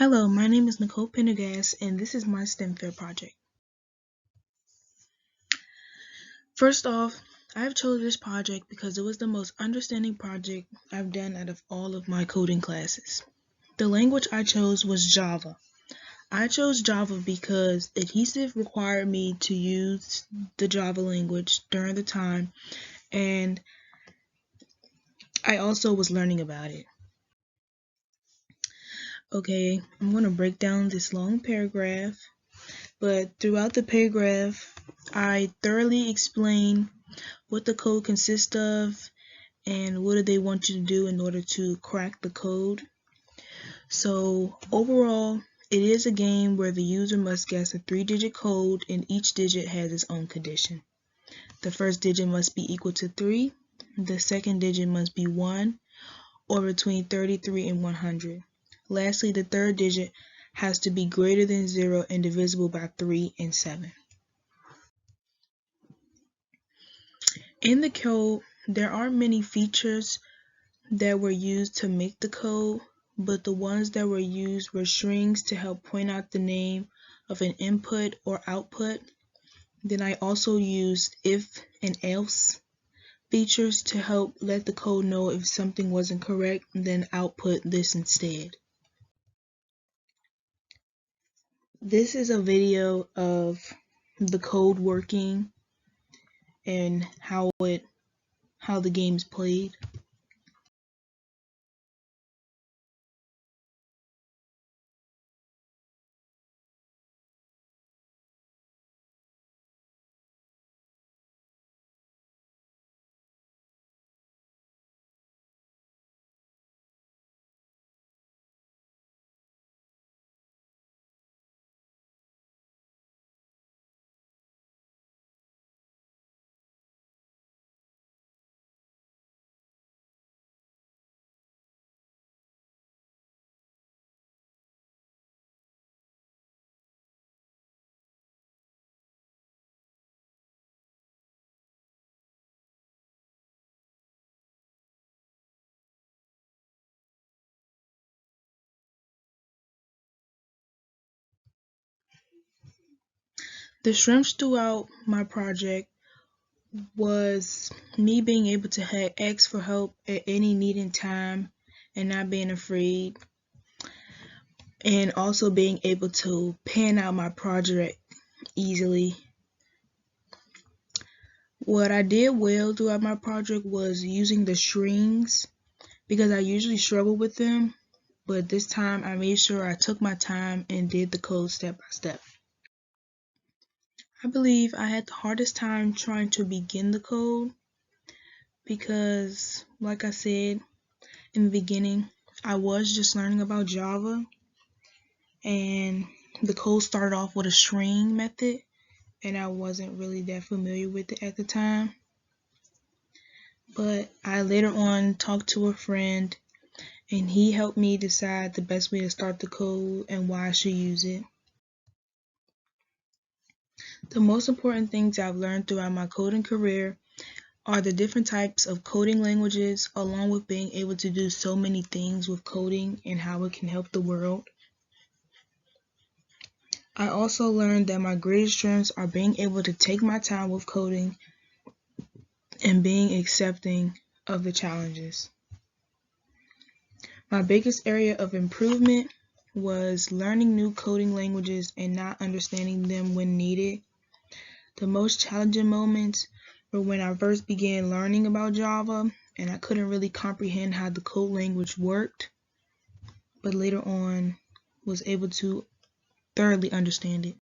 Hello, my name is Nicole Pendergast, and this is my STEM Fair project. First off, I've chosen this project because it was the most understanding project I've done out of all of my coding classes. The language I chose was Java. I chose Java because adhesive required me to use the Java language during the time, and I also was learning about it. Okay, I'm going to break down this long paragraph. But throughout the paragraph, I thoroughly explain what the code consists of and what do they want you to do in order to crack the code. So overall, it is a game where the user must guess a 3-digit code and each digit has its own condition. The first digit must be equal to 3, the second digit must be 1, or between 33 and 100. Lastly, the third digit has to be greater than 0 and divisible by 3 and 7. In the code, there aren't many features that were used to make the code, but the ones that were used were strings to help point out the name of an input or output. Then I also used if and else features to help let the code know if something wasn't correct and then output this instead. This is a video of the code working and how the game's played. The strengths throughout my project was me being able to ask for help at any needed time and not being afraid, and also being able to pan out my project easily. What I did well throughout my project was using the strings because I usually struggle with them, but this time I made sure I took my time and did the code step by step. I believe I had the hardest time trying to begin the code because, like I said in the beginning, I was just learning about Java, and the code started off with a string method, and I wasn't really that familiar with it at the time. But I later on talked to a friend, and he helped me decide the best way to start the code and why I should use it. The most important things I've learned throughout my coding career are the different types of coding languages, along with being able to do so many things with coding and how it can help the world. I also learned that my greatest strengths are being able to take my time with coding and being accepting of the challenges. My biggest area of improvement was learning new coding languages and not understanding them when needed. The most challenging moments were when I first began learning about Java and I couldn't really comprehend how the code language worked, but later on was able to thoroughly understand it.